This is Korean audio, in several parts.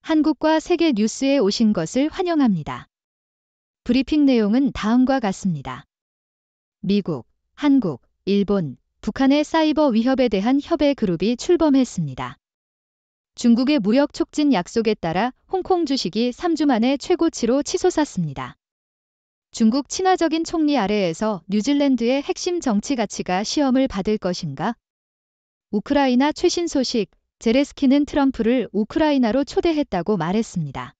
한국과 세계 뉴스에 오신 것을 환영합니다. 브리핑 내용은 다음과 같습니다. 미국, 한국, 일본, 북한의 사이버 위협에 대한 협의 그룹이 출범했습니다. 중국의 무역 촉진 약속에 따라 홍콩 주식이 3주 만에 최고치로 치솟았습니다. 중국 친화적인 총리 아래에서 뉴질랜드의 핵심 정치 가치가 시험을 받을 것인가? 우크라이나 최신 소식, 젤렌스키는 트럼프를 우크라이나로 초대했다고 말했습니다.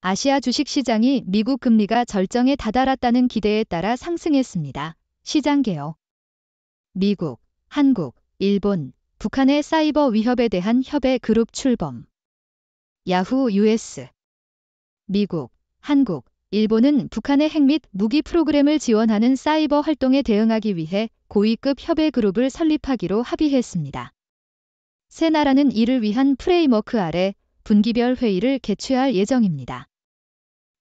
아시아 주식시장이 미국 금리가 절정에 다다랐다는 기대에 따라 상승했습니다. 시장 개요. 미국, 한국, 일본, 북한의 사이버 위협에 대한 협의 그룹 출범. 야후 US. 미국, 한국, 일본은 북한의 핵 및 무기 프로그램을 지원하는 사이버 활동에 대응하기 위해 고위급 협의 그룹을 설립하기로 합의했습니다. 세 나라는 이를 위한 프레임워크 아래 분기별 회의를 개최할 예정입니다.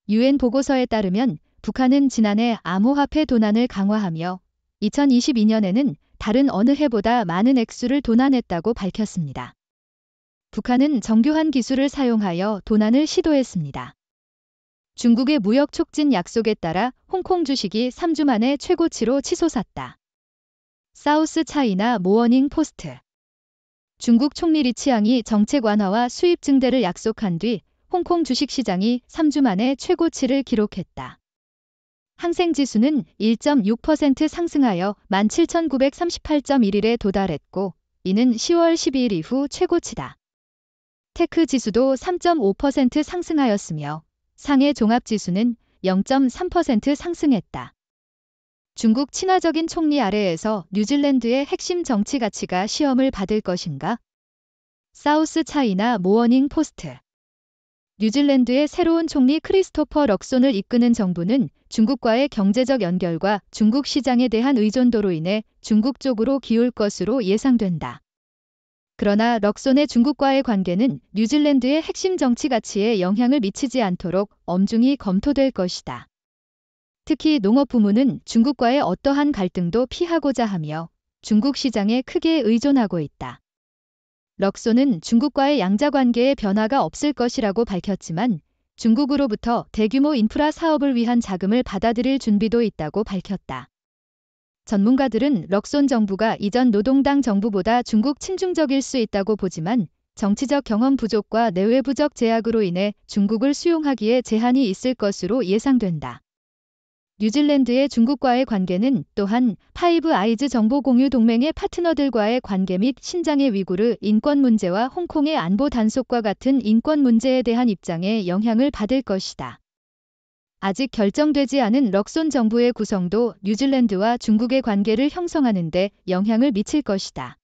유엔 보고서에 따르면 북한은 지난해 암호화폐 도난을 강화하며 2022년에는 다른 어느 해보다 많은 액수를 도난했다고 밝혔습니다. 북한은 정교한 기술을 사용하여 도난을 시도했습니다. 중국의 무역 촉진 약속에 따라 홍콩 주식이 3주 만에 최고치로 치솟았다. 사우스 차이나 모어닝 포스트. 중국 총리 리치앙이 정책 완화와 수입 증대를 약속한 뒤 홍콩 주식시장이 3주 만에 최고치를 기록했다. 항생지수는 1.6% 상승하여 17,938.1일에 도달했고 이는 10월 12일 이후 최고치다. 테크 지수도 3.5% 상승하였으며 상해 종합지수는 0.3% 상승했다. 중국 친화적인 총리 아래에서 뉴질랜드의 핵심 정치 가치가 시험을 받을 것인가? 사우스 차이나 모어닝 포스트. 뉴질랜드의 새로운 총리 크리스토퍼 럭손을 이끄는 정부는 중국과의 경제적 연결과 중국 시장에 대한 의존도로 인해 중국 쪽으로 기울 것으로 예상된다. 그러나 럭손의 중국과의 관계는 뉴질랜드의 핵심 정치 가치에 영향을 미치지 않도록 엄중히 검토될 것이다. 특히 농업 부문은 중국과의 어떠한 갈등도 피하고자 하며 중국 시장에 크게 의존하고 있다. 럭손은 중국과의 양자 관계에 변화가 없을 것이라고 밝혔지만 중국으로부터 대규모 인프라 사업을 위한 자금을 받아들일 준비도 있다고 밝혔다. 전문가들은 럭손 정부가 이전 노동당 정부보다 중국 친중적일 수 있다고 보지만 정치적 경험 부족과 내외부적 제약으로 인해 중국을 수용하기에 제한이 있을 것으로 예상된다. 뉴질랜드의 중국과의 관계는 또한 파이브 아이즈 정보 공유 동맹의 파트너들과의 관계 및 신장의 위구르 인권 문제와 홍콩의 안보 단속과 같은 인권 문제에 대한 입장에 영향을 받을 것이다. 아직 결정되지 않은 럭손 정부의 구성도 뉴질랜드와 중국의 관계를 형성하는 데 영향을 미칠 것이다.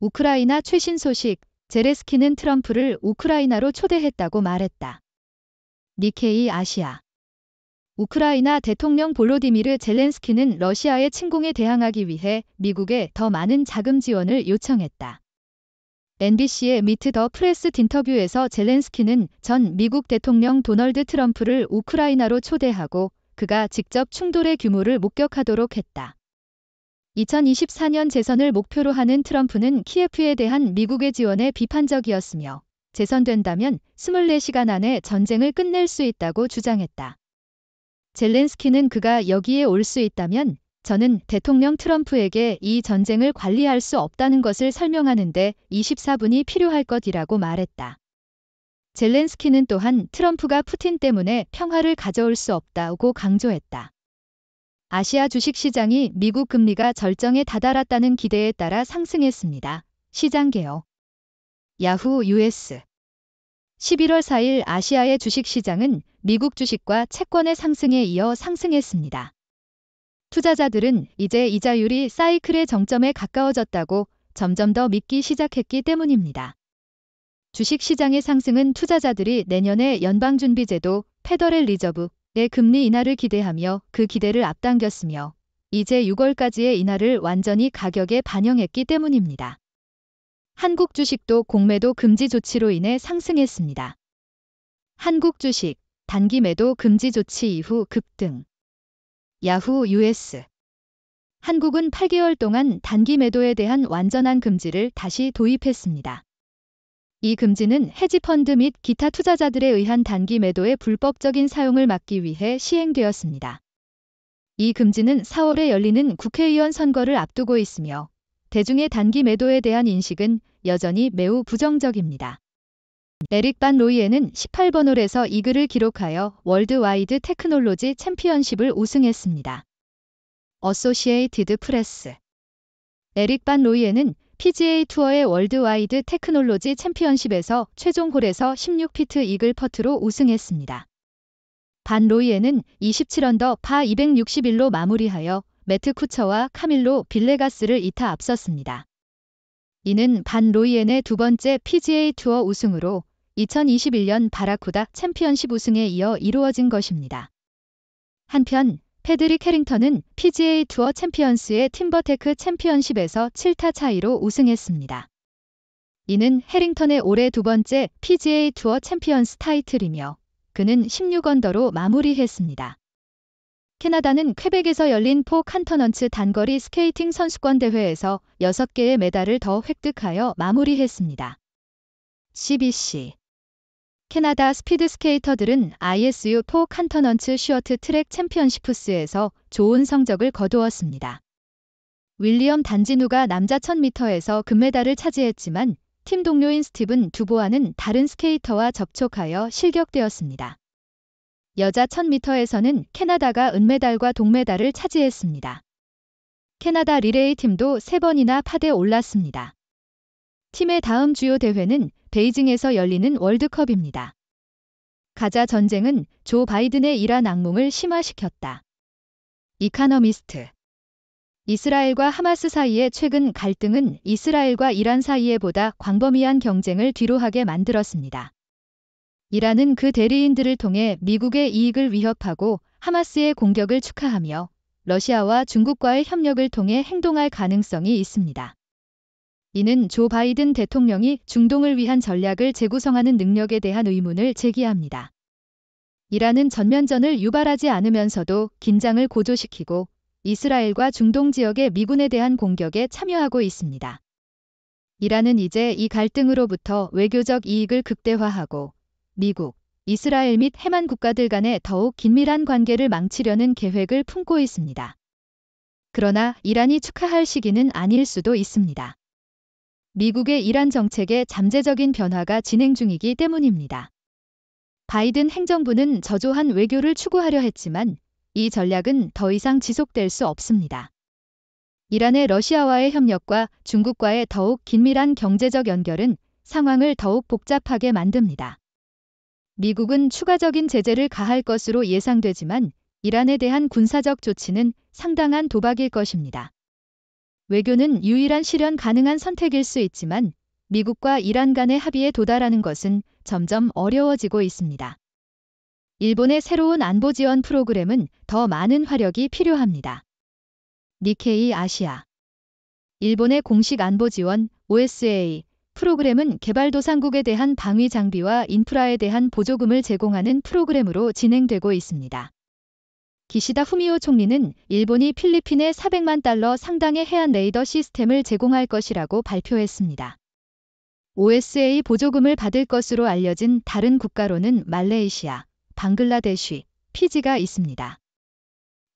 우크라이나 최신 소식, 젤렌스키는 트럼프를 우크라이나로 초대했다고 말했다. 니케이 아시아. 우크라이나 대통령 볼로디미르 젤렌스키는 러시아의 침공에 대항하기 위해 미국에 더 많은 자금 지원을 요청했다. NBC의 미트 더 프레스 인터뷰에서 젤렌스키는 전 미국 대통령 도널드 트럼프를 우크라이나로 초대하고 그가 직접 충돌의 규모를 목격하도록 했다. 2024년 재선을 목표로 하는 트럼프는 키예프에 대한 미국의 지원에 비판적이었으며 재선된다면 24시간 안에 전쟁을 끝낼 수 있다고 주장했다. 젤렌스키는 그가 여기에 올 수 있다면 저는 대통령 트럼프에게 이 전쟁을 관리할 수 없다는 것을 설명하는데 24분이 필요할 것이라고 말했다. 젤렌스키는 또한 트럼프가 푸틴 때문에 평화를 가져올 수 없다고 강조했다. 아시아 주식시장이 미국 금리가 절정에 다다랐다는 기대에 따라 상승했습니다. 시장 개요. 야후 US. 11월 4일 아시아의 주식시장은 미국 주식과 채권의 상승에 이어 상승했습니다. 투자자들은 이제 이자율이 사이클의 정점에 가까워졌다고 점점 더 믿기 시작했기 때문입니다. 주식시장의 상승은 투자자들이 내년에 연방준비제도 페더럴 리저브의 금리 인하를 기대하며 그 기대를 앞당겼으며 이제 6월까지의 인하를 완전히 가격에 반영했기 때문입니다. 한국 주식도 공매도 금지 조치로 인해 상승했습니다. 한국 주식, 단기 매도 금지 조치 이후 급등. 야후 US. 한국은 8개월 동안 단기 매도에 대한 완전한 금지를 다시 도입했습니다. 이 금지는 헤지펀드 및 기타 투자자들에 의한 단기 매도의 불법적인 사용을 막기 위해 시행되었습니다. 이 금지는 4월에 열리는 국회의원 선거를 앞두고 있으며 대중의 단기 매도에 대한 인식은 여전히 매우 부정적입니다. 에릭 반 로이에는 18번 홀에서 이글을 기록하여 월드와이드 테크놀로지 챔피언십을 우승했습니다. 어소시에이티드 프레스. 에릭 반 로이에는 PGA 투어의 월드와이드 테크놀로지 챔피언십에서 최종 홀에서 16피트 이글 퍼트로 우승했습니다. 반 로이에는 27언더 파 261로 마무리하여 매트 쿠처와 카밀로 빌레가스를 2타 앞섰습니다. 이는 반 로이엔의 두 번째 PGA 투어 우승으로 2021년 바라쿠다 챔피언십 우승에 이어 이루어진 것입니다. 한편 패드릭 해링턴은 PGA 투어 챔피언스의 팀버테크 챔피언십에서 7타 차이로 우승했습니다. 이는 해링턴의 올해 두 번째 PGA 투어 챔피언스 타이틀이며 그는 16언더로 마무리했습니다. 캐나다는 퀘벡에서 열린 포 칸터넌츠 단거리 스케이팅 선수권 대회에서 6개의 메달을 더 획득하여 마무리했습니다. CBC. 캐나다 스피드 스케이터들은 ISU 포 칸터넌츠 슈어트 트랙 챔피언시프스에서 좋은 성적을 거두었습니다. 윌리엄 단지누가 남자 1000m에서 금메달을 차지했지만 팀 동료인 스티븐 두보아는 다른 스케이터와 접촉하여 실격되었습니다. 여자 1000m에서는 캐나다가 은메달과 동메달을 차지했습니다. 캐나다 리레이 팀도 3번이나 파대에 올랐습니다. 팀의 다음 주요 대회는 베이징에서 열리는 월드컵입니다. 가자 전쟁은 조 바이든의 이란 악몽을 심화시켰다. 이카너미스트. 이스라엘과 하마스 사이의 최근 갈등은 이스라엘과 이란 사이에 보다 광범위한 경쟁을 뒤로하게 만들었습니다. 이란은 그 대리인들을 통해 미국의 이익을 위협하고 하마스의 공격을 축하하며 러시아와 중국과의 협력을 통해 행동할 가능성이 있습니다. 이는 조 바이든 대통령이 중동을 위한 전략을 재구성하는 능력에 대한 의문을 제기합니다. 이란은 전면전을 유발하지 않으면서도 긴장을 고조시키고 이스라엘과 중동 지역의 미군에 대한 공격에 참여하고 있습니다. 이란은 이제 이 갈등으로부터 외교적 이익을 극대화하고 미국, 이스라엘 및 해만 국가들 간의 더욱 긴밀한 관계를 망치려는 계획을 품고 있습니다. 그러나 이란이 축하할 시기는 아닐 수도 있습니다. 미국의 이란 정책에 잠재적인 변화가 진행 중이기 때문입니다. 바이든 행정부는 저조한 외교를 추구하려 했지만 이 전략은 더 이상 지속될 수 없습니다. 이란의 러시아와의 협력과 중국과의 더욱 긴밀한 경제적 연결은 상황을 더욱 복잡하게 만듭니다. 미국은 추가적인 제재를 가할 것으로 예상되지만 이란에 대한 군사적 조치는 상당한 도박일 것입니다. 외교는 유일한 실현 가능한 선택일 수 있지만 미국과 이란 간의 합의에 도달하는 것은 점점 어려워지고 있습니다. 일본의 새로운 안보 지원 프로그램은 더 많은 화력이 필요합니다. 니케이 아시아. 일본의 공식 안보 지원 OSA 프로그램은 개발도상국에 대한 방위 장비와 인프라에 대한 보조금을 제공하는 프로그램으로 진행되고 있습니다. 기시다 후미오 총리는 일본이 필리핀에 400만 달러 상당의 해안 레이더 시스템을 제공할 것이라고 발표했습니다. OSA 보조금을 받을 것으로 알려진 다른 국가로는 말레이시아, 방글라데시, 피지가 있습니다.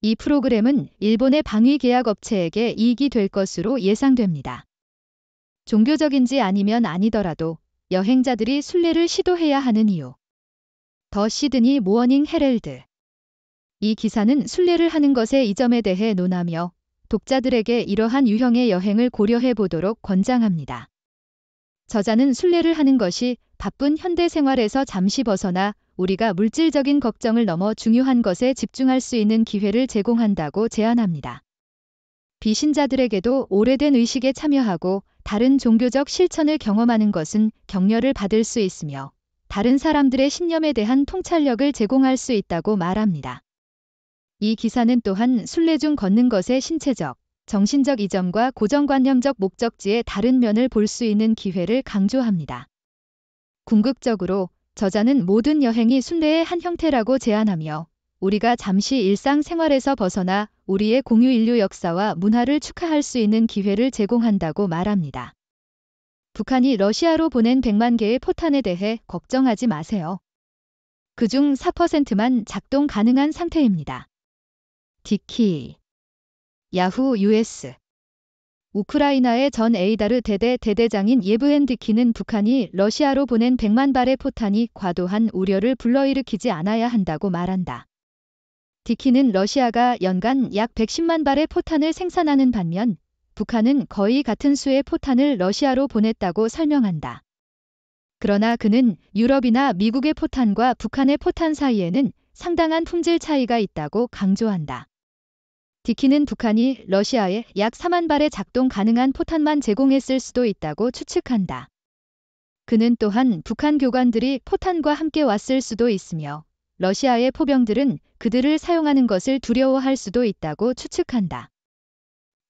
이 프로그램은 일본의 방위 계약 업체에게 이익이 될 것으로 예상됩니다. 종교적인지 아니면 아니더라도 여행자들이 순례를 시도해야 하는 이유. 더 시드니 모어닝 헤럴드. 이 기사는 순례를 하는 것의 이점에 대해 논하며 독자들에게 이러한 유형의 여행을 고려해 보도록 권장합니다. 저자는 순례를 하는 것이 바쁜 현대 생활에서 잠시 벗어나 우리가 물질적인 걱정을 넘어 중요한 것에 집중할 수 있는 기회를 제공한다고 제안합니다. 비신자들에게도 오래된 의식에 참여하고 다른 종교적 실천을 경험하는 것은 격려를 받을 수 있으며 다른 사람들의 신념에 대한 통찰력을 제공할 수 있다고 말합니다. 이 기사는 또한 순례 중 걷는 것의 신체적, 정신적 이점과 고정관념적 목적지의 다른 면을 볼 수 있는 기회를 강조합니다. 궁극적으로 저자는 모든 여행이 순례의 한 형태라고 제안하며 우리가 잠시 일상생활에서 벗어나 우리의 공유 인류 역사와 문화를 축하할 수 있는 기회를 제공한다고 말합니다. 북한이 러시아로 보낸 100만 개의 포탄에 대해 걱정하지 마세요. 그중 4%만 작동 가능한 상태입니다. 디키 야후 US 우크라이나의 전 에이다르 대대장인 예브헨 디키는 북한이 러시아로 보낸 100만 발의 포탄이 과도한 우려를 불러일으키지 않아야 한다고 말한다. 디키는 러시아가 연간 약 110만 발의 포탄을 생산하는 반면 북한은 거의 같은 수의 포탄을 러시아로 보냈다고 설명한다. 그러나 그는 유럽이나 미국의 포탄과 북한의 포탄 사이에는 상당한 품질 차이가 있다고 강조한다. 디키는 북한이 러시아에 약 4만 발의 작동 가능한 포탄만 제공했을 수도 있다고 추측한다. 그는 또한 북한 교관들이 포탄과 함께 왔을 수도 있으며 러시아의 포병들은 그들을 사용하는 것을 두려워할 수도 있다고 추측한다.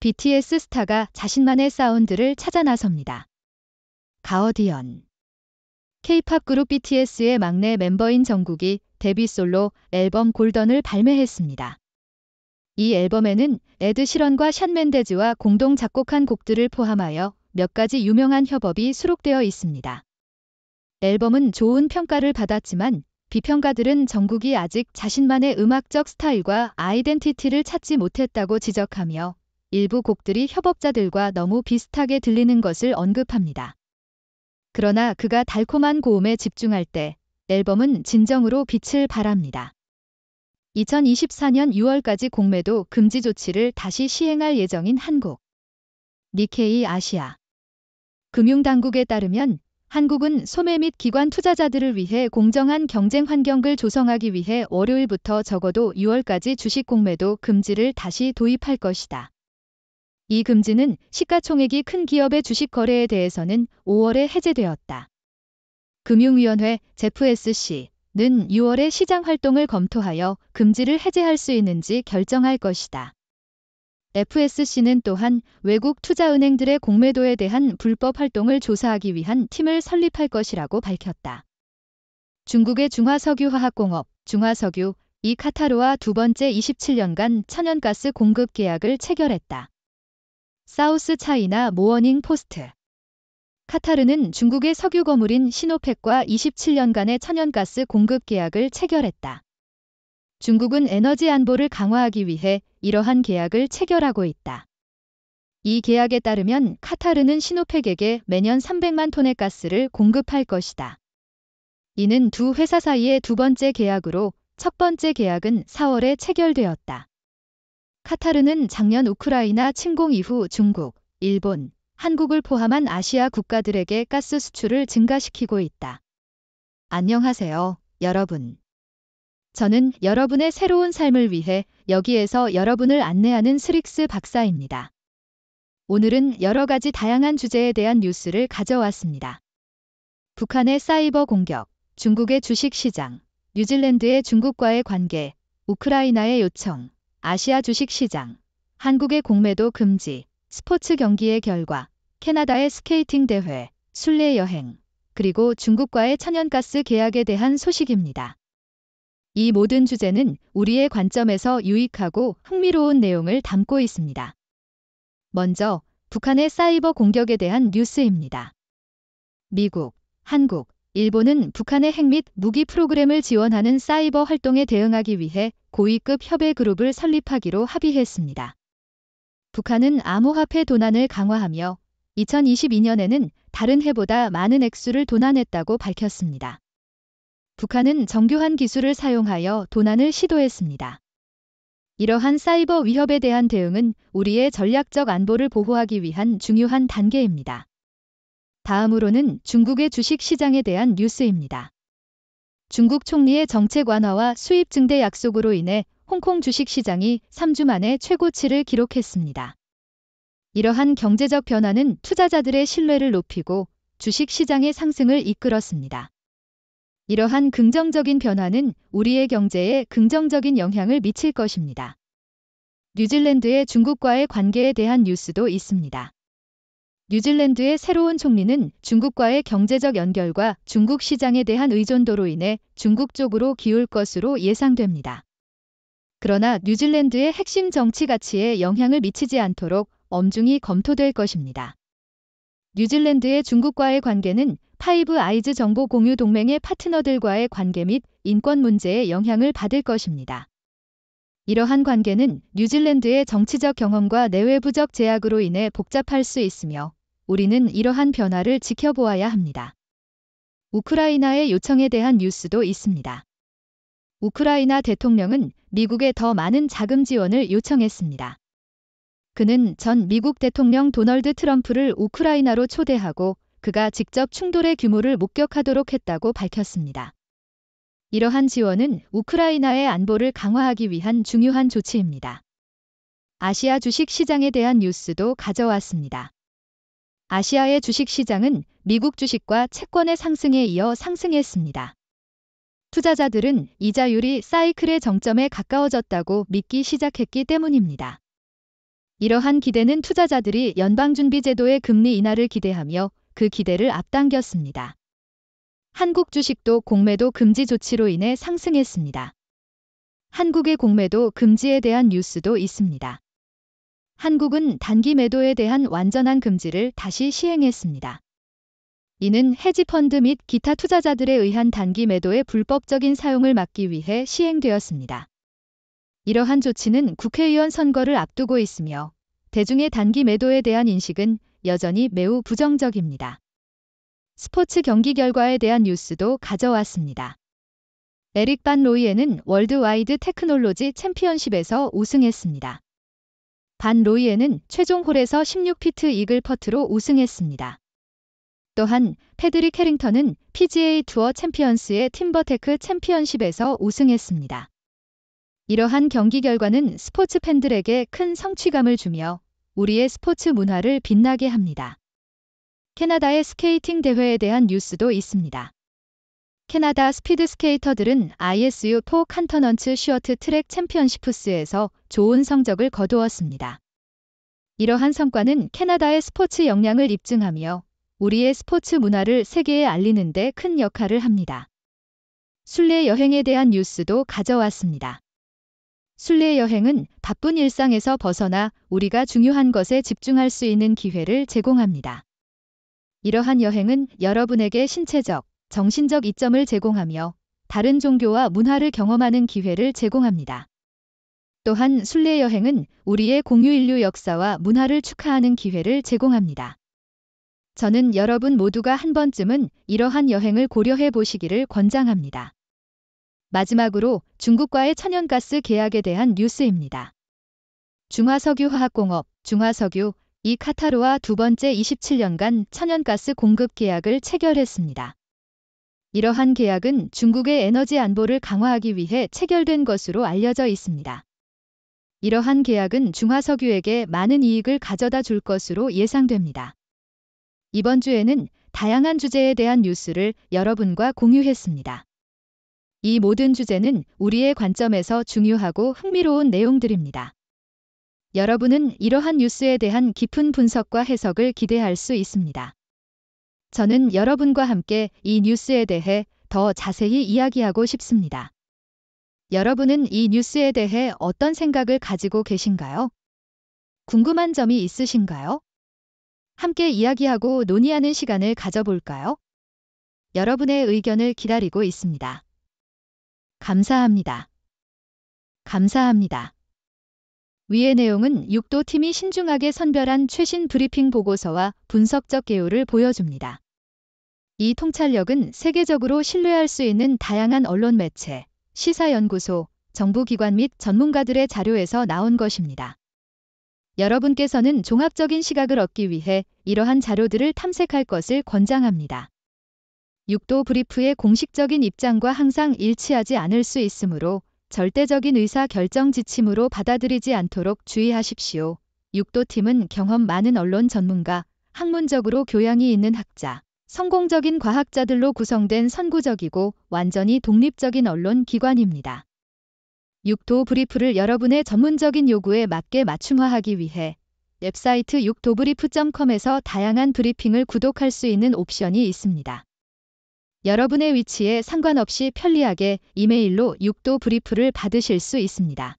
BTS 스타가 자신만의 사운드를 찾아 나섭니다. 가어디언 K-팝 그룹 BTS의 막내 멤버인 정국이 데뷔 솔로 앨범 골던을 발매했습니다. 이 앨범에는 에드 시런과 션 맨데즈와 공동 작곡한 곡들을 포함하여 몇 가지 유명한 협업이 수록되어 있습니다. 앨범은 좋은 평가를 받았지만 비평가들은 정국이 아직 자신만의 음악적 스타일과 아이덴티티를 찾지 못했다고 지적하며 일부 곡들이 협업자들과 너무 비슷하게 들리는 것을 언급합니다. 그러나 그가 달콤한 고음에 집중할 때 앨범은 진정으로 빛을 발합니다. 2024년 6월까지 공매도 금지 조치를 다시 시행할 예정인 한국. 니케이 아시아. 금융당국에 따르면 한국은 소매 및 기관 투자자들을 위해 공정한 경쟁 환경을 조성하기 위해 월요일부터 적어도 6월까지 주식 공매도 금지를 다시 도입할 것이다. 이 금지는 시가총액이 큰 기업의 주식 거래에 대해서는 5월에 해제되었다. 금융위원회 FSC는 6월에 시장 활동을 검토하여 금지를 해제할 수 있는지 결정할 것이다. FSC는 또한 외국 투자은행들의 공매도에 대한 불법 활동을 조사하기 위한 팀을 설립할 것이라고 밝혔다. 중국의 중화석유화학공업, 중화석유, 이 카타르와 두 번째 27년간 천연가스 공급 계약을 체결했다. 사우스 차이나 모어닝 포스트. 카타르는 중국의 석유 거물인 시노펙과 27년간의 천연가스 공급 계약을 체결했다. 중국은 에너지 안보를 강화하기 위해 이러한 계약을 체결하고 있다. 이 계약에 따르면 카타르는 시노펙에게 매년 300만 톤의 가스를 공급할 것이다. 이는 두 회사 사이의 두 번째 계약으로 첫 번째 계약은 4월에 체결되었다. 카타르는 작년 우크라이나 침공 이후 중국, 일본, 한국을 포함한 아시아 국가들에게 가스 수출을 증가시키고 있다. 안녕하세요, 여러분. 저는 여러분의 새로운 삶을 위해 여기에서 여러분을 안내하는 스릭스 박사입니다. 오늘은 여러 가지 다양한 주제에 대한 뉴스를 가져왔습니다. 북한의 사이버 공격, 중국의 주식 시장, 뉴질랜드의 중국과의 관계, 우크라이나의 요청, 아시아 주식 시장, 한국의 공매도 금지, 스포츠 경기의 결과, 캐나다의 스케이팅 대회, 순례 여행, 그리고 중국과의 천연가스 계약에 대한 소식입니다. 이 모든 주제는 우리의 관점에서 유익하고 흥미로운 내용을 담고 있습니다. 먼저 북한의 사이버 공격에 대한 뉴스입니다. 미국, 한국, 일본은 북한의 핵 및 무기 프로그램을 지원하는 사이버 활동에 대응하기 위해 고위급 협의 그룹을 설립하기로 합의했습니다. 북한은 암호화폐 도난을 강화하며 2022년에는 다른 해보다 많은 액수를 도난했다고 밝혔습니다. 북한은 정교한 기술을 사용하여 도난을 시도했습니다. 이러한 사이버 위협에 대한 대응은 우리의 전략적 안보를 보호하기 위한 중요한 단계입니다. 다음으로는 중국의 주식 시장에 대한 뉴스입니다. 중국 총리의 정책 완화와 수입 증대 약속으로 인해 홍콩 주식 시장이 3주 만에 최고치를 기록했습니다. 이러한 경제적 변화는 투자자들의 신뢰를 높이고 주식 시장의 상승을 이끌었습니다. 이러한 긍정적인 변화는 우리의 경제에 긍정적인 영향을 미칠 것입니다. 뉴질랜드의 중국과의 관계에 대한 뉴스도 있습니다. 뉴질랜드의 새로운 총리는 중국과의 경제적 연결과 중국 시장에 대한 의존도로 인해 중국 쪽으로 기울 것으로 예상됩니다. 그러나 뉴질랜드의 핵심 정치 가치에 영향을 미치지 않도록 엄중히 검토될 것입니다. 뉴질랜드의 중국과의 관계는 파이브 아이즈 정보 공유 동맹의 파트너들과의 관계 및 인권 문제에 영향을 받을 것입니다. 이러한 관계는 뉴질랜드의 정치적 경험과 내외부적 제약으로 인해 복잡할 수 있으며 우리는 이러한 변화를 지켜보아야 합니다. 우크라이나의 요청에 대한 뉴스도 있습니다. 우크라이나 대통령은 미국에 더 많은 자금 지원을 요청했습니다. 그는 전 미국 대통령 도널드 트럼프를 우크라이나로 초대하고 그가 직접 충돌의 규모를 목격하도록 했다고 밝혔습니다. 이러한 지원은 우크라이나의 안보를 강화하기 위한 중요한 조치입니다. 아시아 주식 시장에 대한 뉴스도 가져왔습니다. 아시아의 주식 시장은 미국 주식과 채권의 상승에 이어 상승했습니다. 투자자들은 이자율이 사이클의 정점에 가까워졌다고 믿기 시작했기 때문입니다. 이러한 기대는 투자자들이 연방준비제도의 금리 인하를 기대하며 그 기대를 앞당겼습니다. 한국 주식도 공매도 금지 조치로 인해 상승했습니다. 한국의 공매도 금지에 대한 뉴스도 있습니다. 한국은 단기 매도에 대한 완전한 금지를 다시 시행했습니다. 이는 헤지펀드 및 기타 투자자들에 의한 단기 매도의 불법적인 사용을 막기 위해 시행되었습니다. 이러한 조치는 국회의원 선거를 앞두고 있으며 대중의 단기 매도에 대한 인식은 여전히 매우 부정적입니다. 스포츠 경기 결과에 대한 뉴스도 가져왔습니다. 에릭 반 로이에는 월드와이드 테크놀로지 챔피언십에서 우승했습니다. 반 로이에는 최종 홀에서 16피트 이글 퍼트로 우승했습니다. 또한 패드릭 해링턴은 PGA 투어 챔피언스의 팀버테크 챔피언십에서 우승했습니다. 이러한 경기 결과는 스포츠 팬들에게 큰 성취감을 주며 우리의 스포츠 문화를 빛나게 합니다. 캐나다의 스케이팅 대회에 대한 뉴스도 있습니다. 캐나다 스피드 스케이터들은 ISU4 칸터넌츠 슈어트 트랙 챔피언시프스에서 좋은 성적을 거두었습니다. 이러한 성과는 캐나다의 스포츠 역량을 입증하며 우리의 스포츠 문화를 세계에 알리는 데 큰 역할을 합니다. 순례 여행에 대한 뉴스도 가져왔습니다. 순례 여행은 바쁜 일상에서 벗어나 우리가 중요한 것에 집중할 수 있는 기회를 제공합니다. 이러한 여행은 여러분에게 신체적, 정신적 이점을 제공하며 다른 종교와 문화를 경험하는 기회를 제공합니다. 또한 순례 여행은 우리의 공유 인류 역사와 문화를 축하하는 기회를 제공합니다. 저는 여러분 모두가 한 번쯤은 이러한 여행을 고려해 보시기를 권장합니다. 마지막으로 중국과의 천연가스 계약에 대한 뉴스입니다. 중화석유화학공업, 중화석유, 이 카타르와 두 번째 27년간 천연가스 공급 계약을 체결했습니다. 이러한 계약은 중국의 에너지 안보를 강화하기 위해 체결된 것으로 알려져 있습니다. 이러한 계약은 중화석유에게 많은 이익을 가져다 줄 것으로 예상됩니다. 이번 주에는 다양한 주제에 대한 뉴스를 여러분과 공유했습니다. 이 모든 주제는 우리의 관점에서 중요하고 흥미로운 내용들입니다. 여러분은 이러한 뉴스에 대한 깊은 분석과 해석을 기대할 수 있습니다. 저는 여러분과 함께 이 뉴스에 대해 더 자세히 이야기하고 싶습니다. 여러분은 이 뉴스에 대해 어떤 생각을 가지고 계신가요? 궁금한 점이 있으신가요? 함께 이야기하고 논의하는 시간을 가져볼까요? 여러분의 의견을 기다리고 있습니다. 감사합니다. 감사합니다. 위의 내용은 6도 팀이 신중하게 선별한 최신 브리핑 보고서와 분석적 개요를 보여줍니다. 이 통찰력은 세계적으로 신뢰할 수 있는 다양한 언론 매체, 시사연구소, 정부기관 및 전문가들의 자료에서 나온 것입니다. 여러분께서는 종합적인 시각을 얻기 위해 이러한 자료들을 탐색할 것을 권장합니다. 6도 브리프의 공식적인 입장과 항상 일치하지 않을 수 있으므로 절대적인 의사 결정 지침으로 받아들이지 않도록 주의하십시오. 6도 팀은 경험 많은 언론 전문가, 학문적으로 교양이 있는 학자, 성공적인 과학자들로 구성된 선구적이고 완전히 독립적인 언론 기관입니다. 6도 브리프를 여러분의 전문적인 요구에 맞게 맞춤화하기 위해 웹사이트 6도브리프.com에서 다양한 브리핑을 구독할 수 있는 옵션이 있습니다. 여러분의 위치에 상관없이 편리하게 이메일로 6도 브리프를 받으실 수 있습니다.